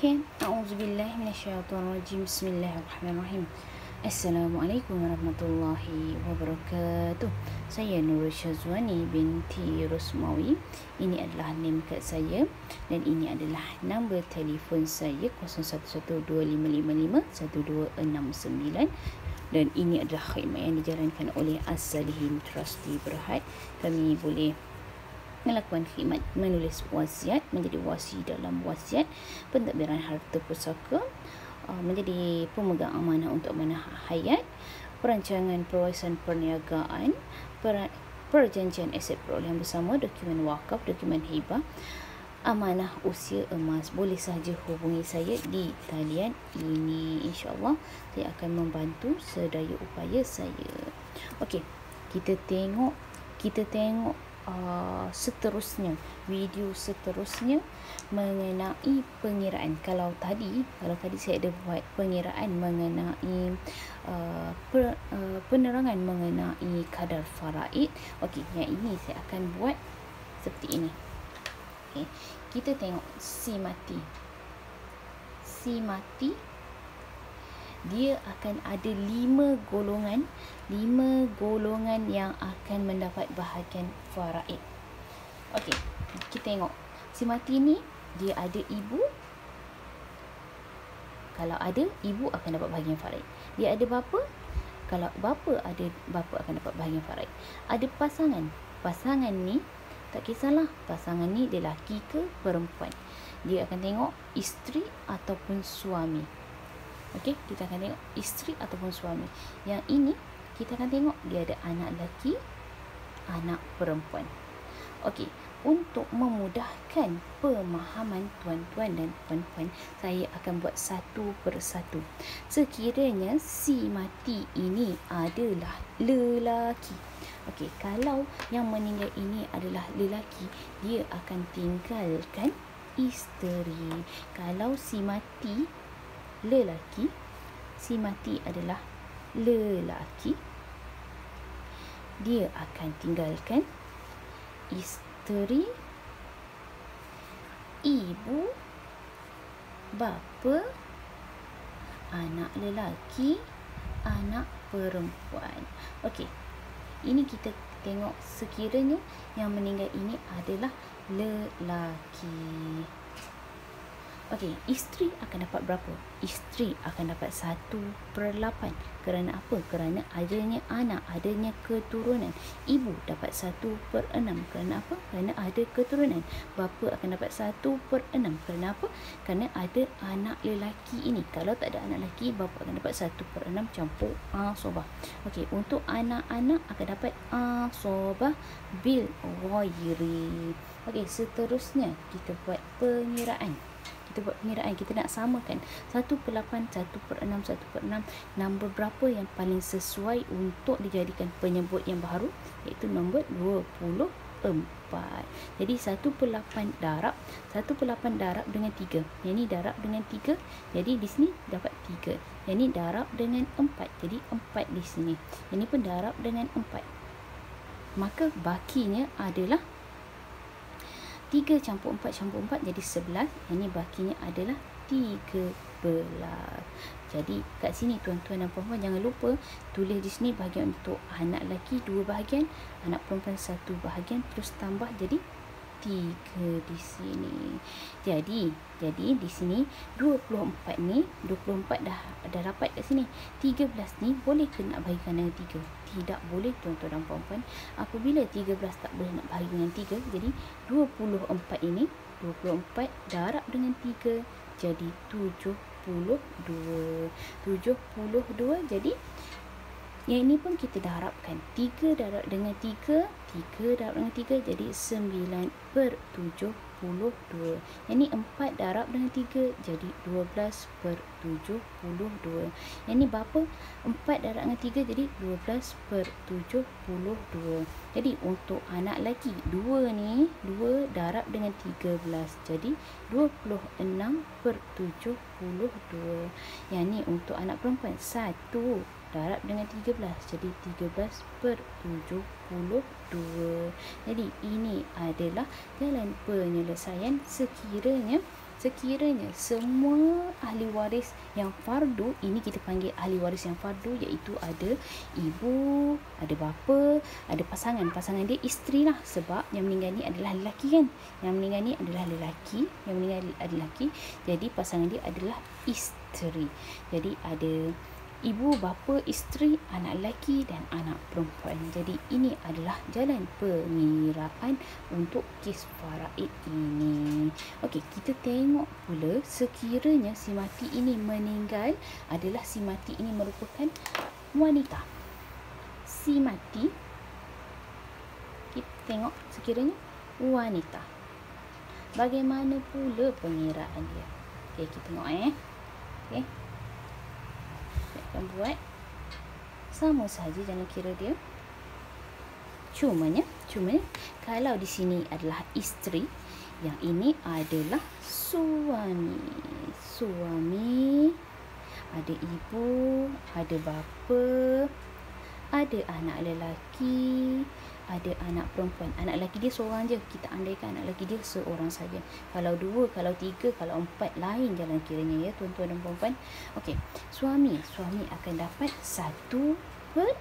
Okey, auzubillahi minasyaitonirrajim. Bismillahirrahmanirrahim. Assalamualaikum warahmatullahi wabarakatuh. Saya Nurul Syazwani binti Rosmawi. Ini adalah name kad saya dan ini adalah nombor telefon saya 0112555169 dan ini adalah khidmat yang dijalankan oleh As-Salihin Trustee Berhad. Kami boleh melakukan khidmat menulis wasiat, menjadi wasi dalam wasiat, pentadbiran harta pusaka, menjadi pemegang amanah untuk amanah hayat, perancangan perwarisan perniagaan, perjanjian aset perolehan bersama, dokumen wakaf, dokumen hibah, amanah usia emas. Boleh sahaja hubungi saya di talian ini. InsyaAllah saya akan membantu sedaya upaya saya. Okey, kita tengok seterusnya, video seterusnya mengenai pengiraan. Kalau tadi saya ada buat pengiraan mengenai penerangan mengenai kadar faraid. Okey, yang ini saya akan buat seperti ini. Okay. Kita tengok si mati dia akan ada 5 golongan yang akan mendapat bahagian faraid. Okey, kita tengok si mati ni dia ada ibu. Kalau ada ibu akan dapat bahagian faraid. Dia ada bapa. Kalau bapa ada, bapa akan dapat bahagian faraid. Ada pasangan ni tak kisahlah pasangan ni dia lelaki ke perempuan. Dia akan tengok isteri ataupun suami. Okey, kita akan tengok isteri ataupun suami. Yang ini kita akan tengok dia ada anak lelaki, anak perempuan. Okey, untuk memudahkan pemahaman tuan-tuan dan puan-puan, saya akan buat satu persatu. Sekiranya si mati ini adalah lelaki. Okey, kalau yang meninggal ini adalah lelaki, dia akan tinggalkan isteri. Kalau si mati lelaki, si mati adalah lelaki, dia akan tinggalkan isteri, ibu, bapa, anak lelaki, anak perempuan. Okey, ini kita tengok sekiranya yang meninggal ini adalah lelaki. Okey, isteri akan dapat berapa? Isteri akan dapat 1/8. Kerana apa? Kerana adanya anak, adanya keturunan. Ibu dapat 1/6. Kerana apa? Kerana ada keturunan. Bapa akan dapat 1/6. Kerana apa? Kerana ada anak lelaki ini. Kalau tak ada anak lelaki, bapa akan dapat 1/6 campur asobah. Okey, untuk anak-anak akan dapat asobah bil ghairi. Okey, seterusnya kita buat pengiraan. Kita nak samakan 1/8, 1/6, 1/6. Nombor berapa yang paling sesuai untuk dijadikan penyebut yang baru, iaitu nombor 24. Jadi 1/8 darab, 1/8 darab dengan 3. Yang ni darab dengan 3, jadi di sini dapat 3. Yang ni darab dengan 4, jadi 4 di sini. Yang ni pun darab dengan 4. Maka bakinya adalah 3 campur 4 campur 4 jadi 11. Yang ni bakinya adalah 13. Jadi kat sini tuan-tuan dan puan-puan jangan lupa tulis di sini bahagian untuk anak lelaki 2 bahagian, anak perempuan 1 bahagian, terus tambah jadi 3 di sini. Jadi di sini 24 ni, 24 dah dapat kat sini. 13 ni boleh ke nak bahagikan dengan 3? Tidak boleh tuan-tuan dan puan-puan. Apabila 13 tak boleh nak bahagi dengan 3, jadi 24 ini, 24 darab dengan 3 jadi 72. 72 jadi yang ini pun kita darabkan. 3 darab dengan 3, 3 darab dengan 3 jadi 9/72. Yang ni 4 darab dengan 3 jadi 12/72. Yang ni berapa? 4 darab dengan 3 jadi 12/72. Jadi untuk anak lelaki 2 ni, 2 darab dengan 13 jadi 26/72. Yang ni untuk anak perempuan 1 darab dengan 13 jadi 13/72. Jadi ini adalah jalan penyelesaian sekiranya sekiranya semua ahli waris yang fardu, ini kita panggil ahli waris yang fardu, iaitu ada ibu, ada bapa, ada pasangan dia isteri lah, sebab yang meninggal ni adalah lelaki kan, yang meninggal ni adalah lelaki, jadi pasangan dia adalah isteri. Jadi ada ibu, bapa, isteri, anak lelaki dan anak perempuan. Jadi ini adalah jalan pengiraan untuk kes faraid ini. Okey, kita tengok pula sekiranya si mati ini meninggal, adalah si mati ini merupakan wanita. Si mati, kita tengok sekiranya wanita. Bagaimana pula pengiraan dia? Okey, kita tengok okey. Dan buat sama saja jangan kira dia. Cumanya kalau di sini adalah isteri, yang ini adalah suami. Ada ibu, ada bapa, ada anak lelaki, ada anak perempuan. Anak lelaki dia seorang je, kita andaikan anak lelaki dia seorang saja. Kalau dua, kalau tiga, kalau empat, lain jalan kiranya ya tuan-tuan dan puan-puan. Okey, suami akan dapat 1/4.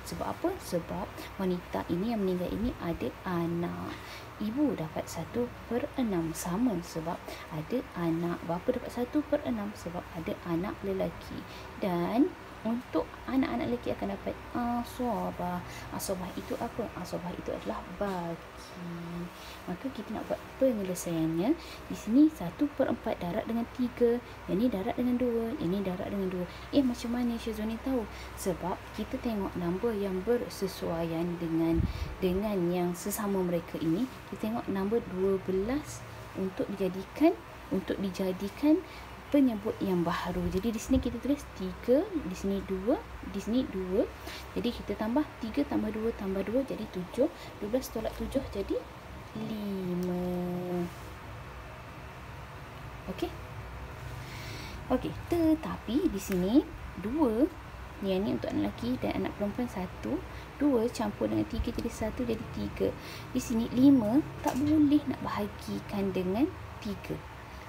Sebab apa? Sebab wanita ini yang meninggal ini ada anak. Ibu dapat 1/6 sama sebab ada anak. Bapa dapat 1/6 sebab ada anak lelaki. Dan untuk anak-anak lelaki akan dapat asabah. Asabah itu apa? Asabah itu adalah baki. Maka kita nak buat penyelesaiannya. Di sini 1/4 darab dengan 3. Yang ni darab dengan 2. Yang ni darab dengan 2. Macam mana Syazwani tahu? Sebab kita tengok nombor yang bersesuaian dengan yang sesama mereka ini. Kita tengok nombor 12 untuk dijadikan penyebut yang baharu. Jadi di sini kita tulis 3, di sini 2, di sini 2. Jadi kita tambah 3 tambah 2 tambah 2 jadi 7. 12 tolak 7 jadi 5. Okey. Tetapi di sini 2, yang ni untuk anak lelaki dan anak perempuan 1. 2 campur dengan 3 jadi 1 jadi 3. Di sini 5 tak boleh nak bahagikan dengan 3.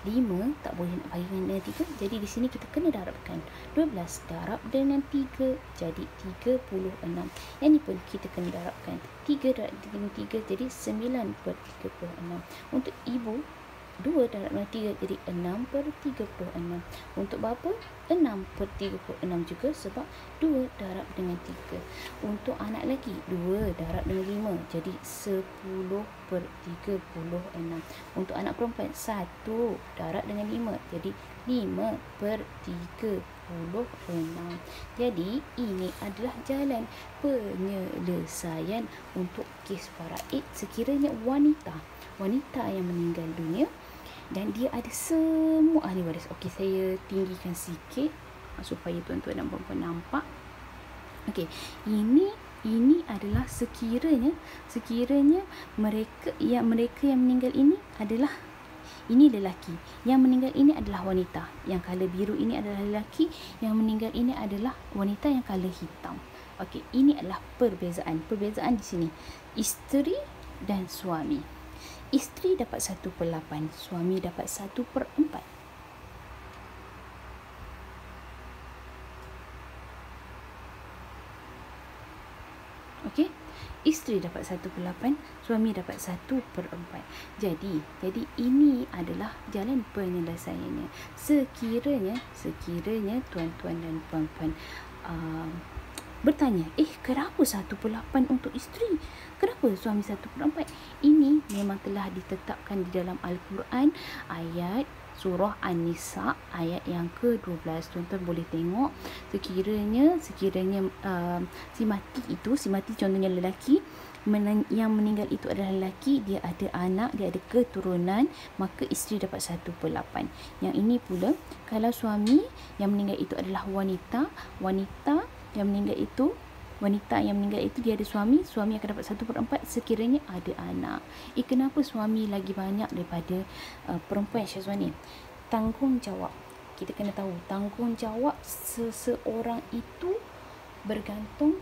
5 tak boleh nak bahagikan dengan 3. Jadi di sini kita kena darabkan. 12 darab dengan 3 jadi 36. Yang ni pun kita kena darabkan. 3 darab dengan 3 jadi 9/36. Untuk ibu 2 darab dengan 3 jadi 6/36. Untuk bapa 6/36 juga sebab 2 darab dengan 3. Untuk anak lelaki 2 darab dengan 5 jadi 10/36. Untuk anak perempuan 1 darab dengan 5 jadi 5/36. Jadi ini adalah jalan penyelesaian untuk kes faraid sekiranya wanita yang meninggal dunia dan dia ada semua ahli waris. Okey, saya tinggikan sikit supaya tuan-tuan dan puan-puan nampak. Okey, ini adalah sekiranya mereka yang meninggal ini adalah lelaki, yang meninggal ini adalah wanita, yang color biru ini adalah lelaki, yang meninggal ini adalah wanita yang color hitam. Okey, ini adalah perbezaan di sini isteri dan suami. Isteri dapat 1/8, suami dapat 1/4. Okey, isteri dapat 1/8, suami dapat 1/4. Jadi ini adalah jalan penyelesaiannya. Sekiranya tuan-tuan dan puan-puan bertanya, kenapa 1/8 untuk isteri? Kenapa suami 1/4? Ini memang telah ditetapkan di dalam Al-Quran, ayat surah An-Nisa ayat yang ke-12. Tuan-tuan boleh tengok sekiranya si mati contohnya lelaki, yang meninggal itu adalah lelaki, dia ada anak, dia ada keturunan, maka isteri dapat 1/8. Yang ini pula kalau suami yang meninggal itu adalah wanita yang meninggal itu dia ada suami akan dapat 1/4 sekiranya ada anak. Kenapa suami lagi banyak daripada perempuan Syazwani? Tanggungjawab. Kita kena tahu tanggungjawab seseorang itu bergantung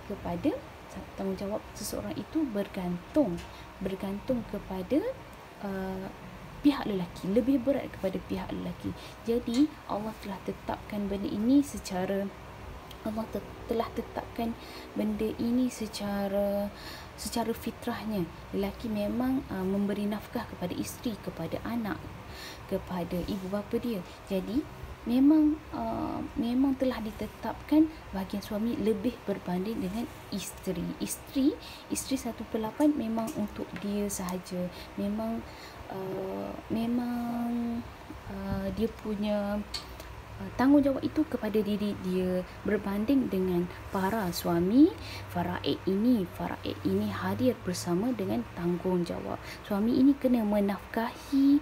kepada bergantung kepada pihak lelaki, lebih berat kepada pihak lelaki. Jadi Allah telah tetapkan benda ini secara telah tetapkan benda ini secara fitrahnya. Lelaki memang memberi nafkah kepada isteri, kepada anak, kepada ibu bapa dia. Jadi memang telah ditetapkan bahagian suami lebih berbanding dengan isteri. Isteri 1/8 memang untuk dia sahaja. Memang dia punya tanggungjawab itu kepada diri dia, berbanding dengan para suami. Faraid ini hadir bersama dengan tanggungjawab. Suami ini kena menafkahi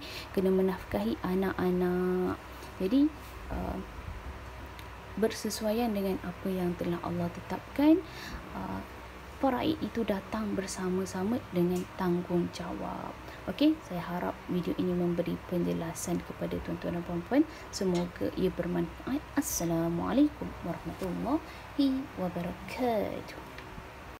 anak-anak. Jadi bersesuaian dengan apa yang telah Allah tetapkan. Faraid itu datang bersama-sama dengan tanggungjawab. Okey, saya harap video ini memberi penjelasan kepada tuan-tuan dan puan-puan. Semoga ia bermanfaat. Assalamualaikum warahmatullahi wabarakatuh.